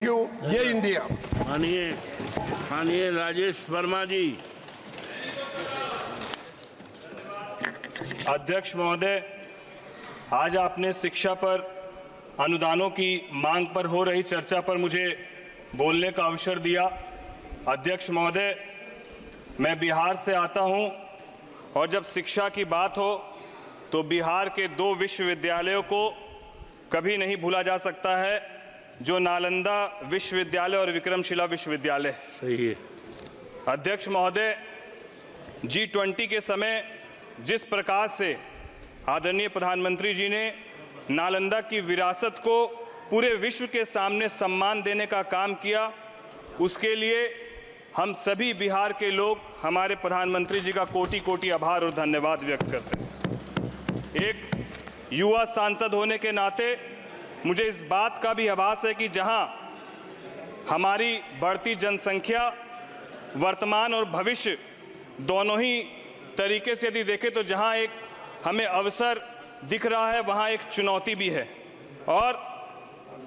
You. जय India. माननीय राजेश वर्मा जी। अध्यक्ष महोदय, आज आपने शिक्षा पर अनुदानों की मांग पर हो रही चर्चा पर मुझे बोलने का अवसर दिया। अध्यक्ष महोदय, मैं बिहार से आता हूं और जब शिक्षा की बात हो तो बिहार के 2 विश्वविद्यालयों को कभी नहीं भूला जा सकता है, जो नालंदा विश्वविद्यालय और विक्रमशिला विश्वविद्यालय। सही है। अध्यक्ष महोदय, G20 के समय जिस प्रकार से आदरणीय प्रधानमंत्री जी ने नालंदा की विरासत को पूरे विश्व के सामने सम्मान देने का काम किया, उसके लिए हम सभी बिहार के लोग हमारे प्रधानमंत्री जी का कोटि कोटि आभार और धन्यवाद व्यक्त करते हैं। एक युवा सांसद होने के नाते मुझे इस बात का भी आभास है कि जहां हमारी बढ़ती जनसंख्या वर्तमान और भविष्य दोनों ही तरीके से यदि देखें तो जहां एक हमें अवसर दिख रहा है, वहां एक चुनौती भी है। और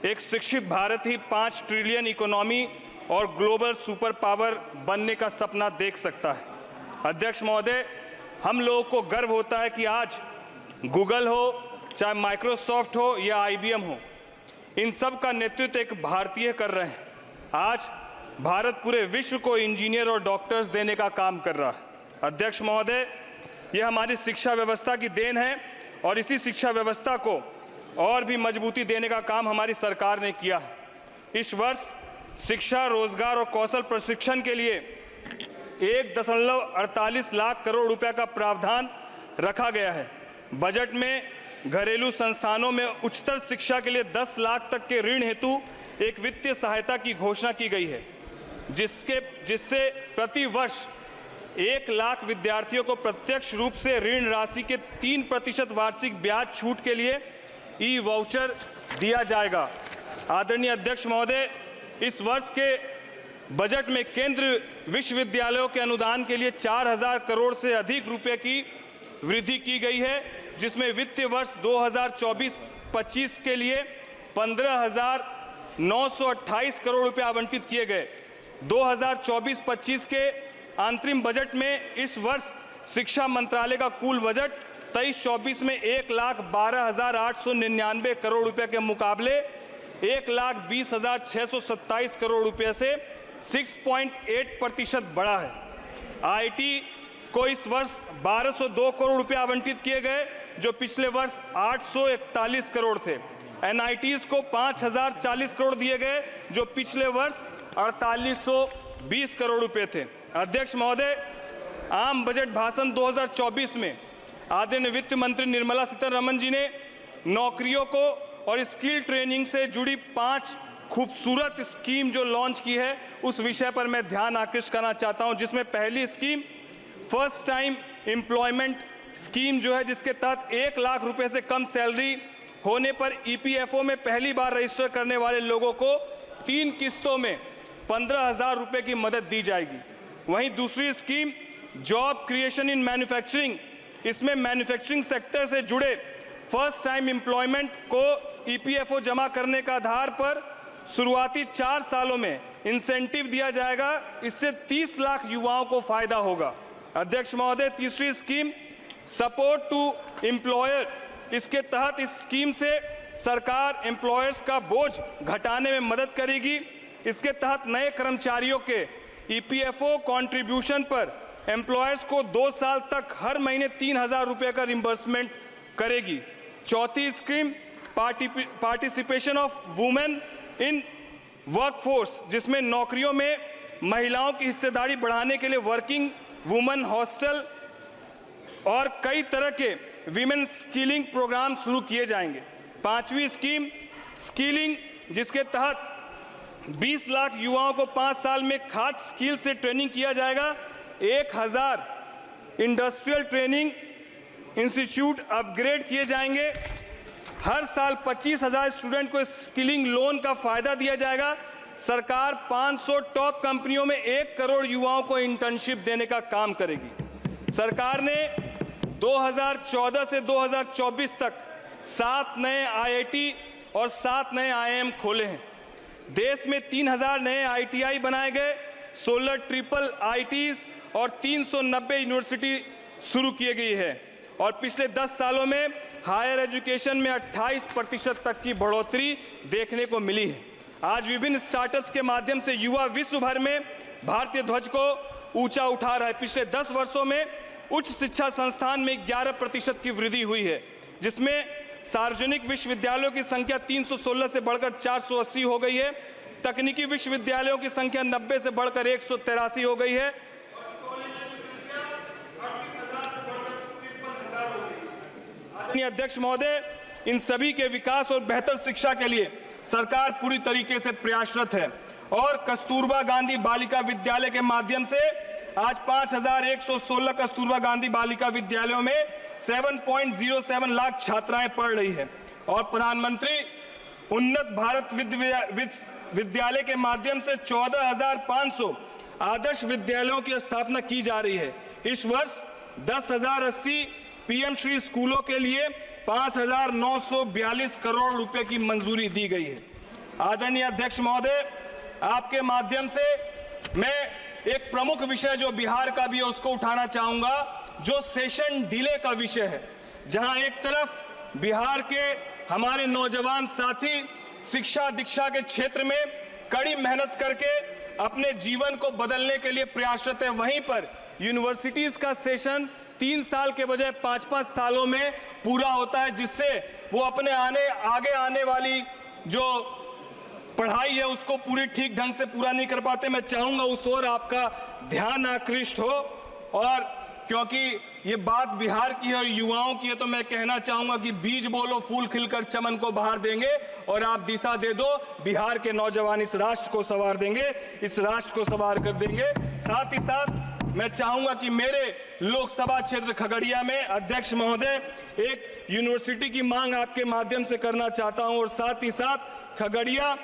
एक शिक्षित भारत ही 5 ट्रिलियन इकोनॉमी और ग्लोबल सुपर पावर बनने का सपना देख सकता है। अध्यक्ष महोदय, हम लोगों को गर्व होता है कि आज गूगल हो, चाहे माइक्रोसॉफ्ट हो या IBM हो, इन सब का नेतृत्व एक भारतीय कर रहे हैं। आज भारत पूरे विश्व को इंजीनियर और डॉक्टर्स देने का काम कर रहा है। अध्यक्ष महोदय, यह हमारी शिक्षा व्यवस्था की देन है और इसी शिक्षा व्यवस्था को और भी मजबूती देने का काम हमारी सरकार ने किया है। इस वर्ष शिक्षा, रोजगार और कौशल प्रशिक्षण के लिए 1.48 लाख करोड़ रुपए का प्रावधान रखा गया है। बजट में घरेलू संस्थानों में उच्चतर शिक्षा के लिए 10 लाख तक के ऋण हेतु एक वित्तीय सहायता की घोषणा की गई है, जिससे प्रति वर्ष 1 लाख विद्यार्थियों को प्रत्यक्ष रूप से ऋण राशि के 3% वार्षिक ब्याज छूट के लिए ई-वाउचर दिया जाएगा। आदरणीय अध्यक्ष महोदय, इस वर्ष के बजट में केंद्र विश्वविद्यालयों के अनुदान के लिए 4000 करोड़ से अधिक रुपए की वृद्धि की गई है, जिसमें वित्तीय वर्ष 2024-25 के लिए 15,928 करोड़ रुपए आवंटित किए गए। 2024-25 के अंतरिम बजट में इस वर्ष शिक्षा मंत्रालय का कुल बजट 23-24 में 1,12,899 करोड़ रुपए के मुकाबले 1,20,627 करोड़ रुपए से 6.8% बढ़ा है। IIT को इस वर्ष 1202 करोड़ रुपए आवंटित किए गए, जो पिछले वर्ष 841 करोड़ थे। NITs को 5,040 करोड़ दिए गए, जो पिछले वर्ष 4,820 करोड़ रुपए थे। अध्यक्ष महोदय, आम बजट भाषण 2024 में आदरणीय वित्त मंत्री निर्मला सीतारमण जी ने नौकरियों को और स्किल ट्रेनिंग से जुड़ी 5 खूबसूरत स्कीम जो लॉन्च की है, उस विषय पर मैं ध्यान आकृष्ट करना चाहता हूं। जिसमें पहली scheme first time employment scheme जो है, जिसके तहत 1 लाख रुपए से कम सैलरी होने पर EPFO में पहली बार रजिस्टर करने वाले लोगों को 3 किस्तों में 15,000 रुपए की मदद दी जाएगी। वहीं दूसरी scheme job creation in manufacturing, इसमें मैन्युफैक्चरिंग सेक्टर से जुड़े फर्स्ट टाइम एम्प्लॉयमेंट को EPFO जमा करने का आधार पर शुरुआती 4 सालों में इंसेंटिव दिया जाएगा। इससे 30 लाख युवाओं को फायदा होगा। अध्यक्ष महोदय, तीसरी स्कीम सपोर्ट टू एम्प्लॉयर, इसके तहत इस स्कीम से सरकार एम्प्लॉयर्स का बोझ घटाने में मदद करेगी। इसके तहत नए कर्मचारियों के EPFO कंट्रीब्यूशन पर एम्प्लॉयर्स को 2 साल तक हर महीने 3,000 रुपए का रिम्बर्समेंट करेगी। चौथी scheme participation of women in workforce, जिसमें नौकरियों में महिलाओं की हिस्सेदारी बढ़ाने के लिए वर्किंग वुमेन हॉस्टल और कई तरह के विमेन स्किलिंग प्रोग्राम शुरू किए जाएंगे। पांचवी स्कीम स्किलिंग, जिसके तहत 20 लाख युवाओं को 5 साल में खाद स्किल से ट्रेनिंग किया जाएगा। 1000 इंडस्ट्रियल ट्रेनिंग इंस्टीट्यूट अपग्रेड किए जाएंगे। हर साल 25,000 स्टूडेंट को स्किलिंग लोन का फायदा दिया जाएगा। सरकार 500 टॉप कंपनियों में 1 करोड़ युवाओं को इंटर्नशिप देने का काम करेगी। सरकार ने 2014 से 2024 तक 7 नए IIT और 7 नए IIM खोले हैं। देश में 3000 नए ITI बनाए गए, 16 ट्रिपल ITs और 390 यूनिवर्सिटी शुरू की गई है और पिछले 10 सालों में हायर एजुकेशन में 28% तक की बढ़ोतरी देखने को मिली है। आज विभिन्न स्टार्टअप्स के माध्यम से युवा विश्व भर में भारतीय ध्वज को ऊंचा उठा रहा है। पिछले 10 वर्षों में उच्च शिक्षा संस्थान में 11% की वृद्धि हुई है, जिसमें सार्वजनिक विश्वविद्यालयों की संख्या 316 से बढ़कर 480 हो गई है। तकनीकी विश्वविद्यालयों की संख्या 90 से बढ़कर 183 हो गई है। आदरणीय अध्यक्ष महोदय, इन सभी के विकास और बेहतर शिक्षा के लिए सरकार पूरी तरीके से प्रयासरत है और कस्तूरबा गांधी बालिका विद्यालय के माध्यम से आज 5116 कस्तूरबा गांधी बालिका विद्यालयों में 7.07 लाख छात्राएं पढ़ रही है और प्रधानमंत्री उन्नत भारत विद्यालय के माध्यम से 14,500 आदर्श विद्यालयों की स्थापना की जा रही है। इस वर्ष 10,080 PM श्री स्कूलों के लिए 5,942 करोड़ रुपए की मंजूरी दी गई है। आदरणीय अध्यक्ष महोदय, आपके माध्यम से मैं एक प्रमुख विषय जो बिहार का भी है उसको उठाना चाहूंगा, जो सेशन डिले का विषय है, जहां एक तरफ बिहार के हमारे नौजवान साथी शिक्षा दीक्षा के क्षेत्र में कड़ी मेहनत करके अपने जीवन को बदलने के लिए प्रयासरत है, वहीं पर यूनिवर्सिटीज का सेशन 3 साल के बजाय 5-5 सालों में पूरा होता है, जिससे वो अपने आगे आने वाली जो पढ़ाई है उसको पूरी ठीक ढंग से पूरा नहीं कर पाते। मैं चाहूंगा उस ओर आपका ध्यान आकृष्ट हो, और क्योंकि ये बात बिहार की है और युवाओं की है, तो मैं कहना चाहूंगा कि बीज बोलो फूल खिलकर चमन को बहार देंगे और आप दिशा दे दो, बिहार के नौजवान इस राष्ट्र को संवार देंगे, इस राष्ट्र को संवार कर देंगे। साथ ही साथ मैं चाहूंगा कि मेरे लोकसभा क्षेत्र खगड़िया में अध्यक्ष महोदय एक यूनिवर्सिटी की मांग आपके माध्यम से करना चाहता हूं, और साथ ही साथ खगड़िया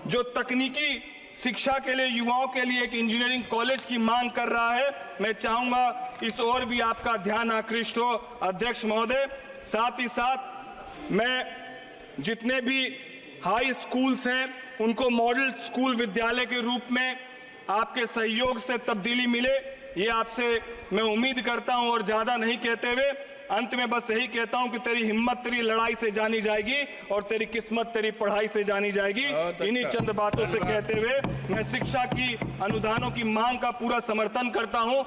जो तकनीकी शिक्षा के लिए युवाओं के लिए एक इंजीनियरिंग कॉलेज की मांग कर रहा है, मैं चाहूंगा इस ओर भी आपका ध्यान आकृष्ट हो अध्यक्ष महोदय। साथ ही साथ मैं जितने भी हाई स्कूल्स हैं उनको मॉडल स्कूल विद्यालय के रूप में आपके सहयोग से तब्दीली मिले, ये आपसे मैं उम्मीद करता हूं। और ज्यादा नहीं कहते हुए अंत में बस यही कहता हूं कि तेरी हिम्मत तेरी लड़ाई से जानी जाएगी और तेरी किस्मत तेरी पढ़ाई से जानी जाएगी। इन्हीं चंद बातों से कहते हुए मैं शिक्षा की अनुदानों की मांग का पूरा समर्थन करता हूं।